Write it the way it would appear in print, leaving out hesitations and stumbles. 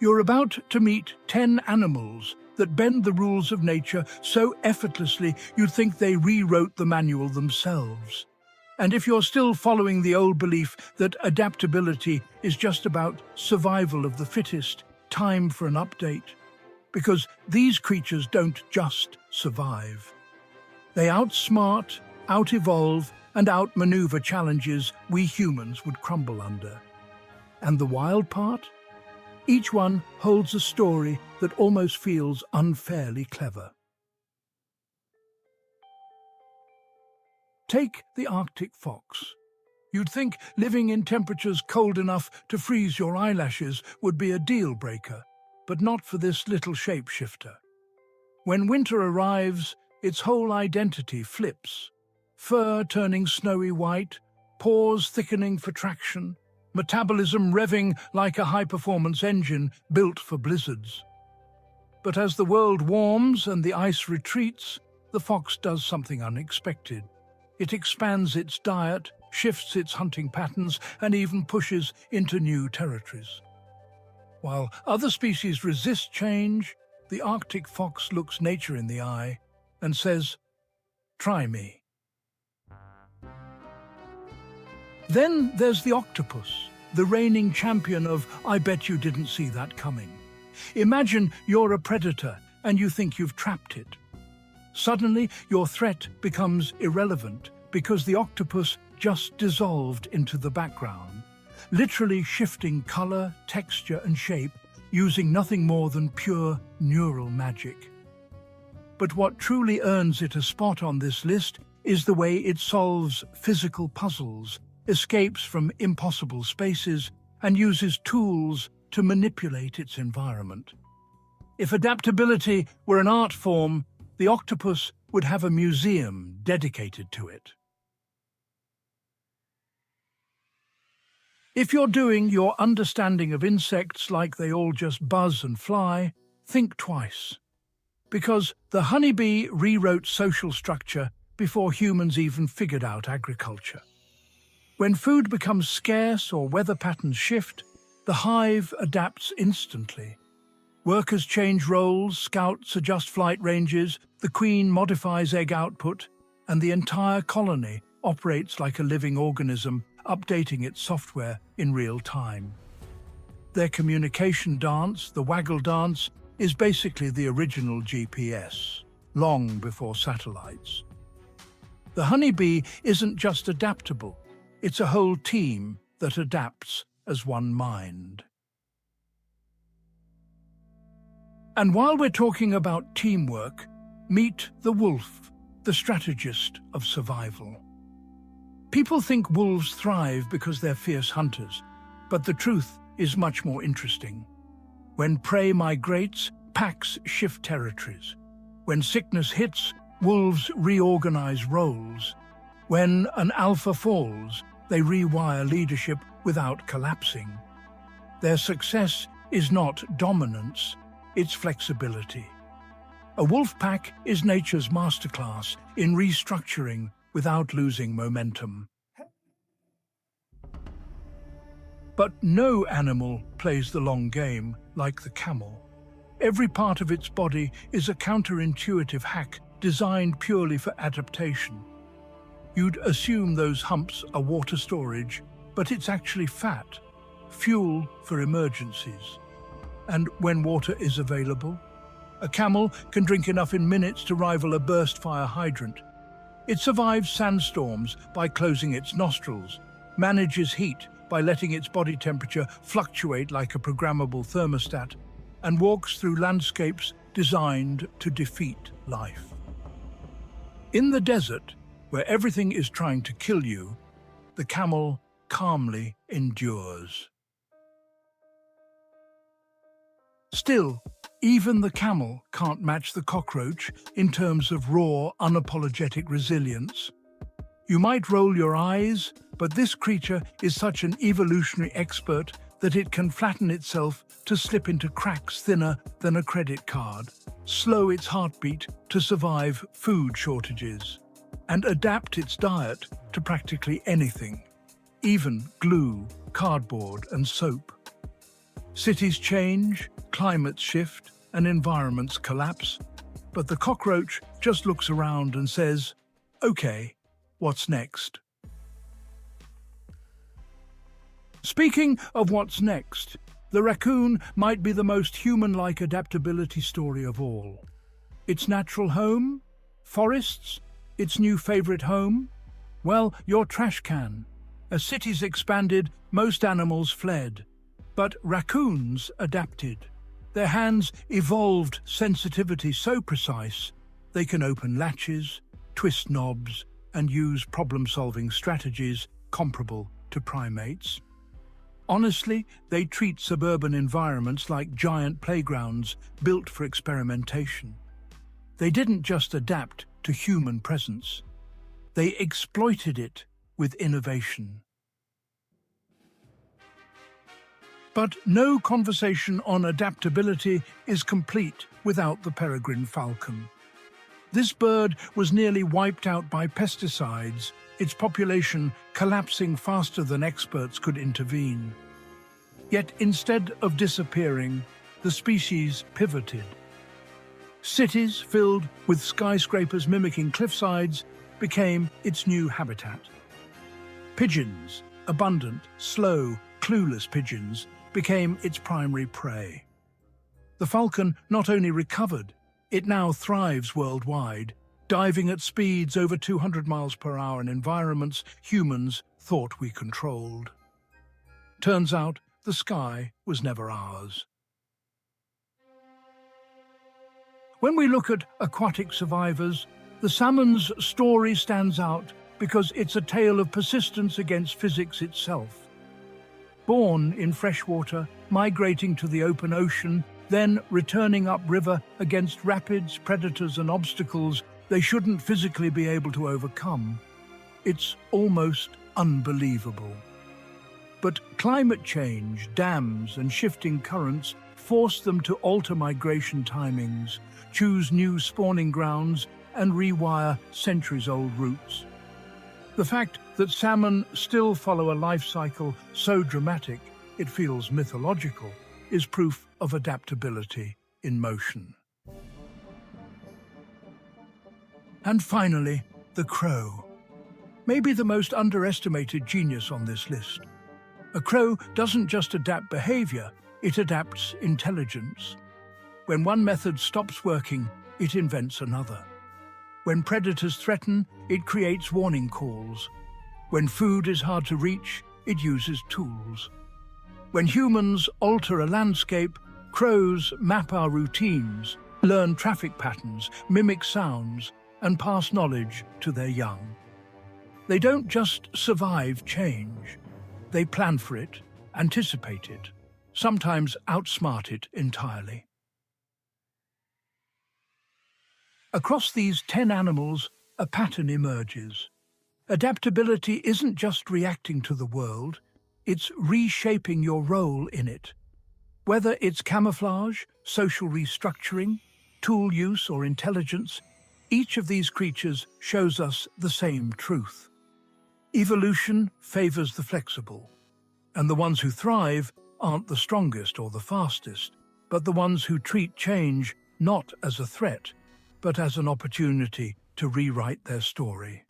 You're about to meet 10 animals that bend the rules of nature so effortlessly you'd think they rewrote the manual themselves. And if you're still following the old belief that adaptability is just about survival of the fittest, time for an update. Because these creatures don't just survive. They outsmart, out-evolve, and outmaneuver challenges we humans would crumble under. And the wild part? Each one holds a story that almost feels unfairly clever. Take the Arctic fox. You'd think living in temperatures cold enough to freeze your eyelashes would be a deal-breaker, but not for this little shapeshifter. When winter arrives, its whole identity flips. Fur turning snowy white, pores thickening for traction, metabolism revving like a high-performance engine built for blizzards. But as the world warms and the ice retreats, the fox does something unexpected. It expands its diet, shifts its hunting patterns, and even pushes into new territories. While other species resist change, the Arctic fox looks nature in the eye and says, "Try me." Then there's the octopus, the reigning champion of "I bet you didn't see that coming." Imagine you're a predator and you think you've trapped it. Suddenly, your threat becomes irrelevant because the octopus just dissolved into the background, literally shifting color, texture, and shape using nothing more than pure neural magic. But what truly earns it a spot on this list is the way it solves physical puzzles, escapes from impossible spaces, and uses tools to manipulate its environment. If adaptability were an art form, the octopus would have a museum dedicated to it. If you're doing your understanding of insects like they all just buzz and fly, think twice. Because the honeybee rewrote social structure before humans even figured out agriculture. When food becomes scarce or weather patterns shift, the hive adapts instantly. Workers change roles, scouts adjust flight ranges, the queen modifies egg output, and the entire colony operates like a living organism, updating its software in real time. Their communication dance, the waggle dance, is basically the original GPS, long before satellites. The honeybee isn't just adaptable, it's a whole team that adapts as one mind. And while we're talking about teamwork, meet the wolf, the strategist of survival. People think wolves thrive because they're fierce hunters, but the truth is much more interesting. When prey migrates, packs shift territories. When sickness hits, wolves reorganize roles. When an alpha falls, they rewire leadership without collapsing. Their success is not dominance, it's flexibility. A wolf pack is nature's masterclass in restructuring without losing momentum. But no animal plays the long game like the camel. Every part of its body is a counterintuitive hack designed purely for adaptation. You'd assume those humps are water storage, but it's actually fat, fuel for emergencies. And when water is available, a camel can drink enough in minutes to rival a burst fire hydrant. It survives sandstorms by closing its nostrils, manages heat by letting its body temperature fluctuate like a programmable thermostat, and walks through landscapes designed to defeat life. In the desert, where everything is trying to kill you, the camel calmly endures. Still, even the camel can't match the cockroach in terms of raw, unapologetic resilience. You might roll your eyes, but this creature is such an evolutionary expert that it can flatten itself to slip into cracks thinner than a credit card, slow its heartbeat to survive food shortages, and adapt its diet to practically anything, even glue, cardboard, and soap. Cities change, climates shift, and environments collapse. But the cockroach just looks around and says, "Okay, what's next?" Speaking of what's next, the raccoon might be the most human-like adaptability story of all. Its natural home? Forests? Its new favorite home? Well, your trash can. As cities expanded, most animals fled. But raccoons adapted. Their hands evolved sensitivity so precise they can open latches, twist knobs, and use problem-solving strategies comparable to primates. Honestly, they treat suburban environments like giant playgrounds built for experimentation. They didn't just adapt to human presence. They exploited it with innovation. But no conversation on adaptability is complete without the peregrine falcon. This bird was nearly wiped out by pesticides, its population collapsing faster than experts could intervene. Yet instead of disappearing, the species pivoted. Cities filled with skyscrapers mimicking cliffsides became its new habitat. Pigeons, abundant, slow, clueless pigeons, became its primary prey. The falcon not only recovered, it now thrives worldwide, diving at speeds over 200 miles per hour in environments humans thought we controlled. Turns out, the sky was never ours. When we look at aquatic survivors, the salmon's story stands out because it's a tale of persistence against physics itself. Born in freshwater, migrating to the open ocean, then returning upriver against rapids, predators and obstacles they shouldn't physically be able to overcome. It's almost unbelievable. But climate change, dams and shifting currents force them to alter migration timings, choose new spawning grounds and rewire centuries-old routes. The fact that salmon still follow a life cycle so dramatic it feels mythological is proof of adaptability in motion. And finally, the crow. Maybe the most underestimated genius on this list. A crow doesn't just adapt behavior, it adapts intelligence. When one method stops working, it invents another. When predators threaten, it creates warning calls. When food is hard to reach, it uses tools. When humans alter a landscape, crows map our routines, learn traffic patterns, mimic sounds, and pass knowledge to their young. They don't just survive change. They plan for it, anticipate it, sometimes outsmart it entirely. Across these 10 animals, a pattern emerges. Adaptability isn't just reacting to the world, it's reshaping your role in it. Whether it's camouflage, social restructuring, tool use or intelligence, each of these creatures shows us the same truth. Evolution favors the flexible, and the ones who thrive aren't the strongest or the fastest, but the ones who treat change not as a threat, but as an opportunity to rewrite their story.